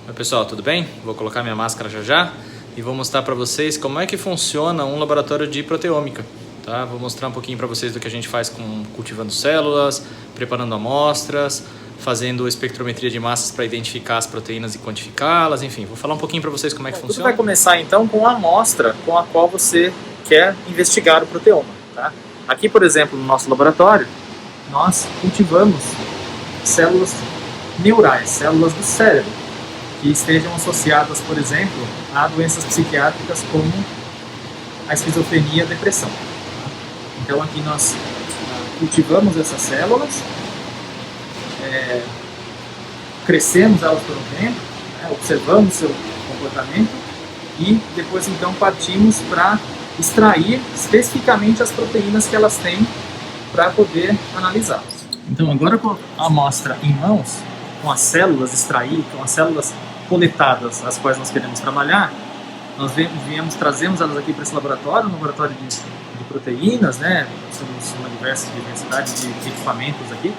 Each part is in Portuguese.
Oi pessoal, tudo bem? Vou colocar minha máscara já já e vou mostrar para vocês como é que funciona um laboratório de proteômica. Tá? Vou mostrar um pouquinho para vocês do que a gente faz com cultivando células, preparando amostras, fazendo espectrometria de massas para identificar as proteínas e quantificá-las, enfim, vou falar um pouquinho para vocês como é que funciona. Tudo vai começar então com a amostra com a qual você quer investigar o proteoma. Tá? Aqui, por exemplo, no nosso laboratório, nós cultivamos células neurais, células do cérebro, que estejam associadas, por exemplo, a doenças psiquiátricas como a esquizofrenia e a depressão. Então aqui nós cultivamos essas células, crescemos elas por um tempo, observamos seu comportamento e depois então partimos para extrair especificamente as proteínas que elas têm para poder analisá-las. Então agora com a amostra em mãos, com as células extraídas, com as células coletadas, as quais nós queremos trabalhar, nós trazemos elas aqui para esse laboratório, um laboratório de proteínas, né? Temos uma diversidade de equipamentos aqui.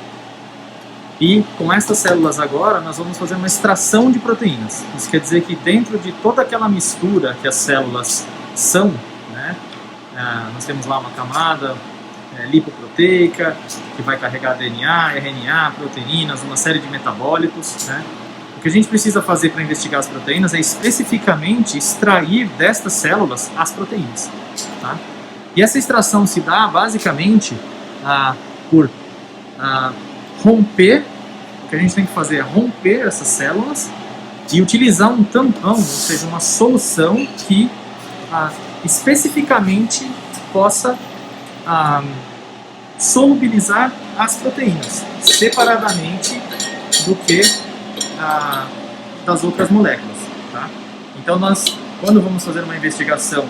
E com essas células agora, nós vamos fazer uma extração de proteínas. Isso quer dizer que dentro de toda aquela mistura que as células são, né? Nós temos lá uma camada lipoproteica, que vai carregar DNA, RNA, proteínas, uma série de metabólitos, né? O que a gente precisa fazer para investigar as proteínas é especificamente extrair destas células as proteínas. Tá? E essa extração se dá basicamente por romper, o que a gente tem que fazer é romper essas células e utilizar um tampão, ou seja, uma solução que especificamente possa solubilizar as proteínas, separadamente do que das outras moléculas. Tá? Então nós, quando vamos fazer uma investigação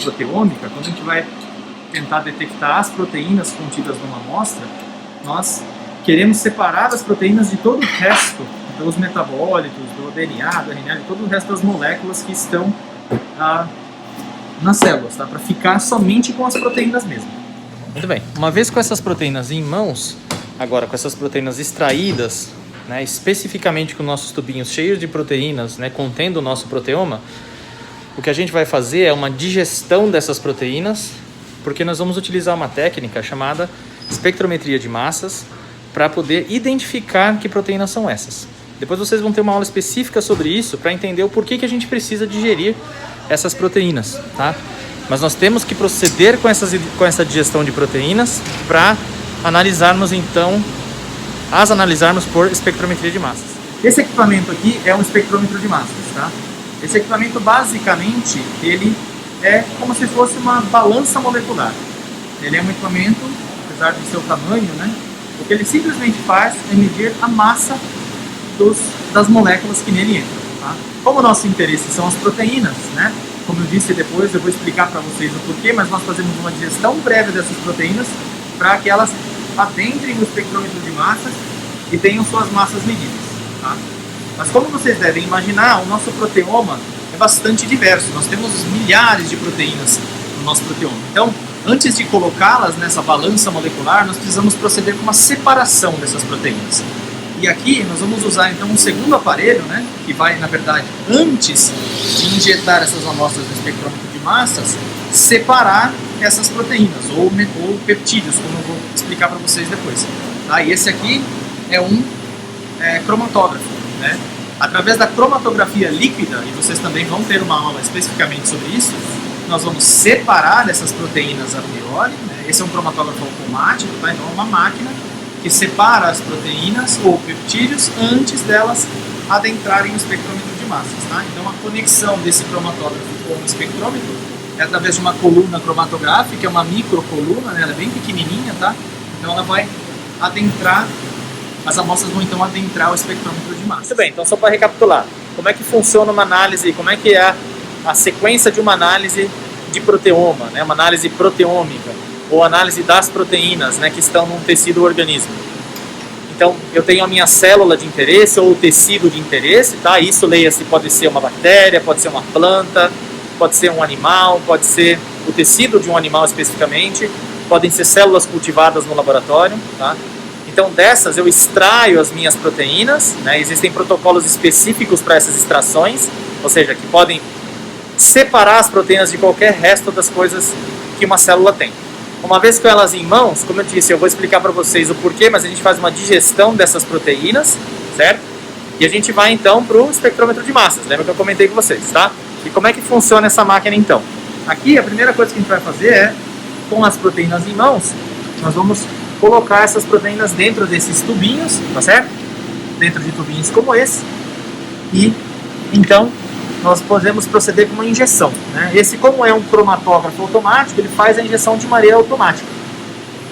proteômica, quando a gente vai tentar detectar as proteínas contidas numa amostra, nós queremos separar as proteínas de todo o resto dos metabólitos, do DNA, do RNA, de todo o resto das moléculas que estão nas células, tá? Para ficar somente com as proteínas mesmo. Muito bem, uma vez com essas proteínas em mãos, agora com essas proteínas extraídas, né, especificamente com nossos tubinhos cheios de proteínas, né, contendo o nosso proteoma, o que a gente vai fazer é uma digestão dessas proteínas, porque nós vamos utilizar uma técnica chamada espectrometria de massas para poder identificar que proteínas são essas. Depois vocês vão ter uma aula específica sobre isso para entender o porquê que a gente precisa digerir essas proteínas, tá? Mas nós temos que proceder com essa digestão de proteínas para analisarmos então analisarmos por espectrometria de massas. Esse equipamento aqui é um espectrômetro de massas, tá? Esse equipamento basicamente ele é como se fosse uma balança molecular. Ele é um equipamento, apesar do seu tamanho, né? O que ele simplesmente faz é medir a massa das moléculas que nele entram. Tá? Como o nosso interesse são as proteínas, né? Como eu disse depois, eu vou explicar para vocês o porquê, mas nós fazemos uma digestão prévia dessas proteínas para que elas adentrem no espectrômetro de massas e tenham suas massas medidas. Tá? Mas como vocês devem imaginar, o nosso proteoma é bastante diverso. Nós temos milhares de proteínas no nosso proteoma. Então, antes de colocá-las nessa balança molecular, nós precisamos proceder com uma separação dessas proteínas. E aqui nós vamos usar então um segundo aparelho, né, que vai, na verdade, antes de injetar essas amostras no espectrômetro de massas, separar essas proteínas, ou peptídeos, como eu vou explicar para vocês depois. Tá? E esse aqui é um cromatógrafo. Né? Através da cromatografia líquida, e vocês também vão ter uma aula especificamente sobre isso, nós vamos separar essas proteínas a priori. Né? Esse é um cromatógrafo automático, tá? Então é uma máquina que separa as proteínas ou peptídeos antes delas adentrarem no espectrômetro de massas. Tá? Então a conexão desse cromatógrafo com o espectrômetro é através de uma coluna cromatográfica, é uma microcoluna, né? Ela é bem pequenininha, tá? Então ela vai adentrar, as amostras vão então adentrar o espectrômetro de massas. Muito bem, então só para recapitular, como é que funciona uma análise, como é que é a sequência de uma análise de proteoma, né? Uma análise proteômica, ou análise das proteínas, né, que estão num tecido do organismo. Então, eu tenho a minha célula de interesse ou o tecido de interesse, tá? Isso, leia-se, pode ser uma bactéria, pode ser uma planta, pode ser um animal, pode ser o tecido de um animal especificamente, podem ser células cultivadas no laboratório, tá? Então dessas eu extraio as minhas proteínas, né? Existem protocolos específicos para essas extrações, ou seja, que podem separar as proteínas de qualquer resto das coisas que uma célula tem. Uma vez com elas em mãos, como eu disse, eu vou explicar para vocês o porquê, mas a gente faz uma digestão dessas proteínas, certo? E a gente vai então para o espectrômetro de massas, lembra que eu comentei com vocês, tá? E como é que funciona essa máquina então? Aqui a primeira coisa que a gente vai fazer é, com as proteínas em mãos, nós vamos colocar essas proteínas dentro desses tubinhos, tá certo? Dentro de tubinhos como esse. E então nós podemos proceder com uma injeção, né? Esse, como é um cromatógrafo automático, ele faz a injeção de maneira automática.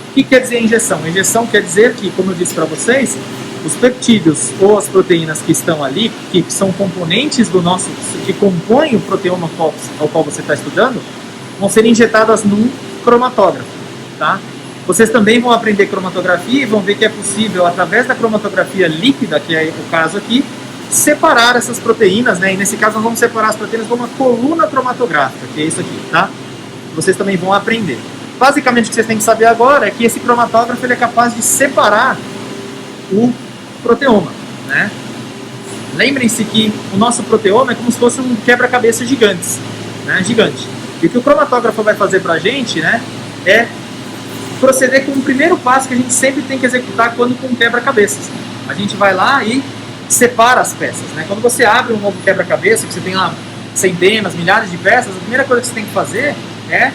O que quer dizer injeção? A injeção quer dizer que, como eu disse para vocês, os peptídeos ou as proteínas que estão ali, que são componentes do nosso, que compõem o proteoma ao qual você está estudando, vão ser injetadas num cromatógrafo, tá? Vocês também vão aprender cromatografia e vão ver que é possível, através da cromatografia líquida, que é o caso aqui, separar essas proteínas, né? E nesse caso nós vamos separar as proteínas de uma coluna cromatográfica, que é isso aqui, tá? Vocês também vão aprender. Basicamente o que vocês têm que saber agora é que esse cromatógrafo ele é capaz de separar o proteoma, né? Lembrem-se que o nosso proteoma é como se fosse um quebra-cabeça gigante. E o que o cromatógrafo vai fazer pra gente, né, é proceder com o primeiro passo que a gente sempre tem que executar quando com um quebra-cabeças. A gente vai lá e separa as peças, né? Quando você abre um novo quebra-cabeça, que você tem lá centenas, milhares de peças, a primeira coisa que você tem que fazer é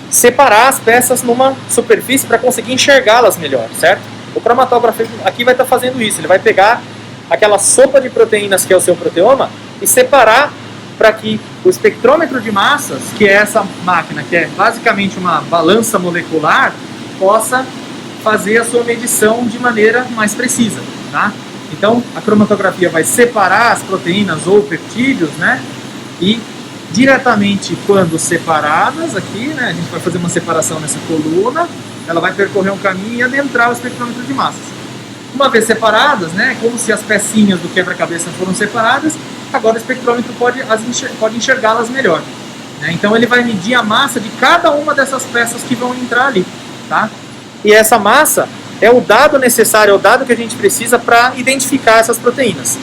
separar as peças numa superfície para conseguir enxergá-las melhor, certo? O cromatógrafo aqui vai estar fazendo isso, ele vai pegar aquela sopa de proteínas que é o seu proteoma e separar para que o espectrômetro de massas, que é essa máquina, que é basicamente uma balança molecular, possa fazer a sua medição de maneira mais precisa, tá? Então, a cromatografia vai separar as proteínas ou peptídeos, né? E diretamente quando separadas aqui, né? A gente vai fazer uma separação nessa coluna, ela vai percorrer um caminho e adentrar o espectrômetro de massas. Uma vez separadas, né? Como se as pecinhas do quebra-cabeça foram separadas, agora o espectrômetro pode enxergá-las melhor, né? Então ele vai medir a massa de cada uma dessas peças que vão entrar ali, tá? E essa massa é o dado necessário, é o dado que a gente precisa para identificar essas proteínas.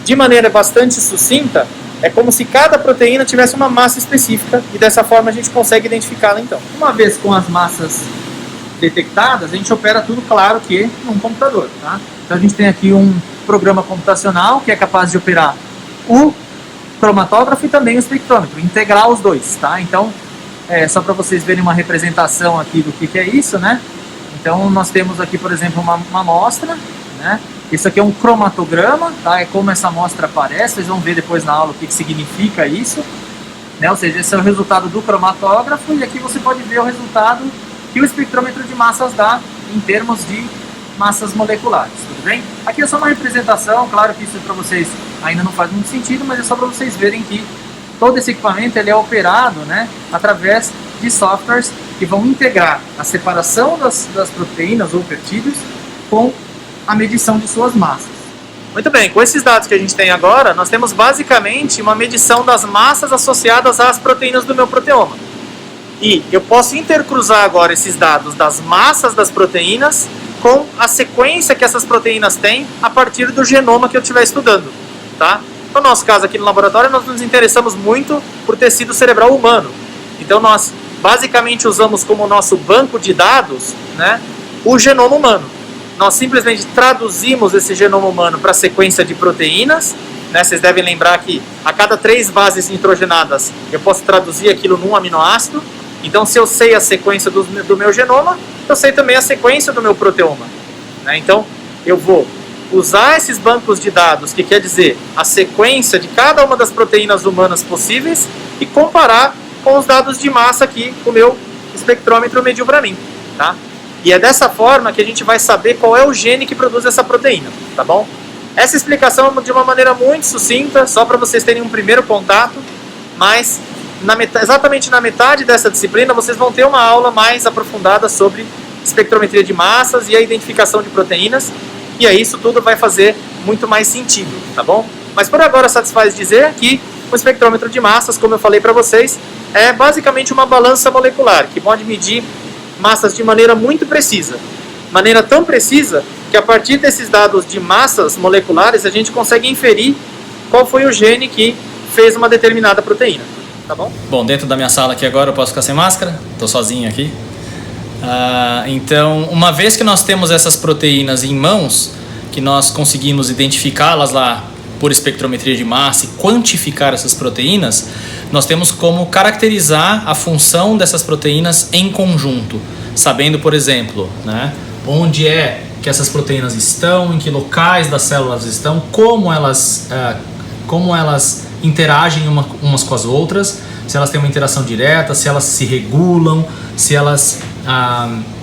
De maneira bastante sucinta, é como se cada proteína tivesse uma massa específica e dessa forma a gente consegue identificá-la então. Uma vez com as massas detectadas, a gente opera tudo, claro que num computador, tá? Então a gente tem aqui um programa computacional que é capaz de operar o cromatógrafo e também o espectrômetro, integrar os dois, tá? Então, só para vocês verem uma representação aqui do que é isso, né? Então nós temos aqui, por exemplo, uma amostra, né? Isso aqui é um cromatograma, tá? É como essa amostra aparece, vocês vão ver depois na aula o que significa isso, né? Ou seja, esse é o resultado do cromatógrafo e aqui você pode ver o resultado que o espectrômetro de massas dá em termos de massas moleculares, tudo bem? Aqui é só uma representação, claro que isso para vocês ainda não faz muito sentido, mas é só para vocês verem que todo esse equipamento ele é operado, né, através de softwares que vão integrar a separação das proteínas ou peptídeos com a medição de suas massas. Muito bem, com esses dados que a gente tem agora, nós temos basicamente uma medição das massas associadas às proteínas do meu proteoma. E eu posso intercruzar agora esses dados das massas das proteínas com a sequência que essas proteínas têm a partir do genoma que eu estiver estudando, tá? No nosso caso aqui no laboratório, nós nos interessamos muito por tecido cerebral humano. Então nós basicamente usamos como nosso banco de dados, né, o genoma humano. Nós simplesmente traduzimos esse genoma humano para a sequência de proteínas, né? Vocês devem lembrar que a cada 3 bases nitrogenadas eu posso traduzir aquilo num aminoácido. Então se eu sei a sequência do meu genoma, eu sei também a sequência do meu proteoma, né? Então eu vou usar esses bancos de dados, que quer dizer a sequência de cada uma das proteínas humanas possíveis, e comparar com os dados de massa que o meu espectrômetro mediu para mim, tá? E é dessa forma que a gente vai saber qual é o gene que produz essa proteína, tá bom? Essa explicação é de uma maneira muito sucinta, só para vocês terem um primeiro contato, mas exatamente na metade dessa disciplina vocês vão ter uma aula mais aprofundada sobre espectrometria de massas e a identificação de proteínas, e aí isso tudo vai fazer muito mais sentido, tá bom? Mas por agora satisfaz dizer que o espectrômetro de massas, como eu falei para vocês, é basicamente uma balança molecular, que pode medir massas de maneira muito precisa. maneira tão precisa que a partir desses dados de massas moleculares a gente consegue inferir qual foi o gene que fez uma determinada proteína, tá bom? Bom, dentro da minha sala aqui agora eu posso ficar sem máscara, estou sozinho aqui. Então, uma vez que nós temos essas proteínas em mãos, que nós conseguimos identificá-las lá por espectrometria de massa e quantificar essas proteínas, nós temos como caracterizar a função dessas proteínas em conjunto, sabendo, por exemplo, né, onde é que essas proteínas estão, em que locais das células estão, como elas interagem umas com as outras, se elas têm uma interação direta, se elas se regulam, se elas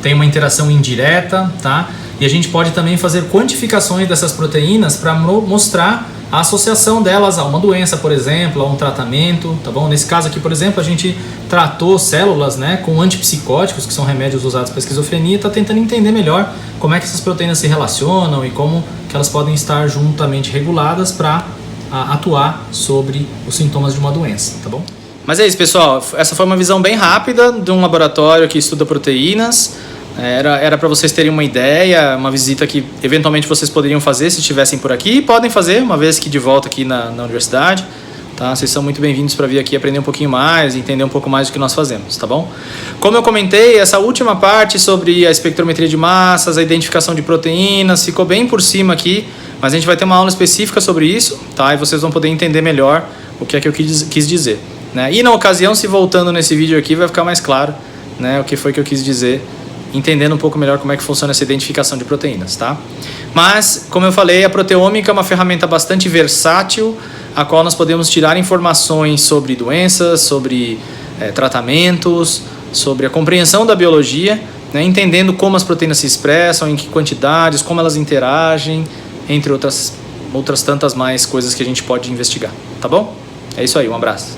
têm uma interação indireta, tá? E a gente pode também fazer quantificações dessas proteínas para mostrar a associação delas a uma doença, por exemplo, a um tratamento, tá bom? Nesse caso aqui, por exemplo, a gente tratou células, né, com antipsicóticos, que são remédios usados para esquizofrenia, e está tentando entender melhor como é que essas proteínas se relacionam e como que elas podem estar juntamente reguladas para atuar sobre os sintomas de uma doença, tá bom? Mas é isso, pessoal. Essa foi uma visão bem rápida de um laboratório que estuda proteínas. Era para vocês terem uma ideia, uma visita que eventualmente vocês poderiam fazer se estivessem por aqui. E podem fazer, uma vez que de volta aqui na universidade. Tá? Vocês são muito bem-vindos para vir aqui aprender um pouquinho mais, entender um pouco mais do que nós fazemos, tá bom? Como eu comentei, essa última parte sobre a espectrometria de massas, a identificação de proteínas, ficou bem por cima aqui, mas a gente vai ter uma aula específica sobre isso, tá? E vocês vão poder entender melhor o que é que eu quis dizer, né? E na ocasião, se voltando nesse vídeo aqui, vai ficar mais claro, né, o que foi que eu quis dizer, entendendo um pouco melhor como é que funciona essa identificação de proteínas, tá? Mas, como eu falei, a proteômica é uma ferramenta bastante versátil, a qual nós podemos tirar informações sobre doenças, sobre tratamentos, sobre a compreensão da biologia, né, entendendo como as proteínas se expressam, em que quantidades, como elas interagem, entre outras tantas mais coisas que a gente pode investigar, tá bom? É isso aí, um abraço.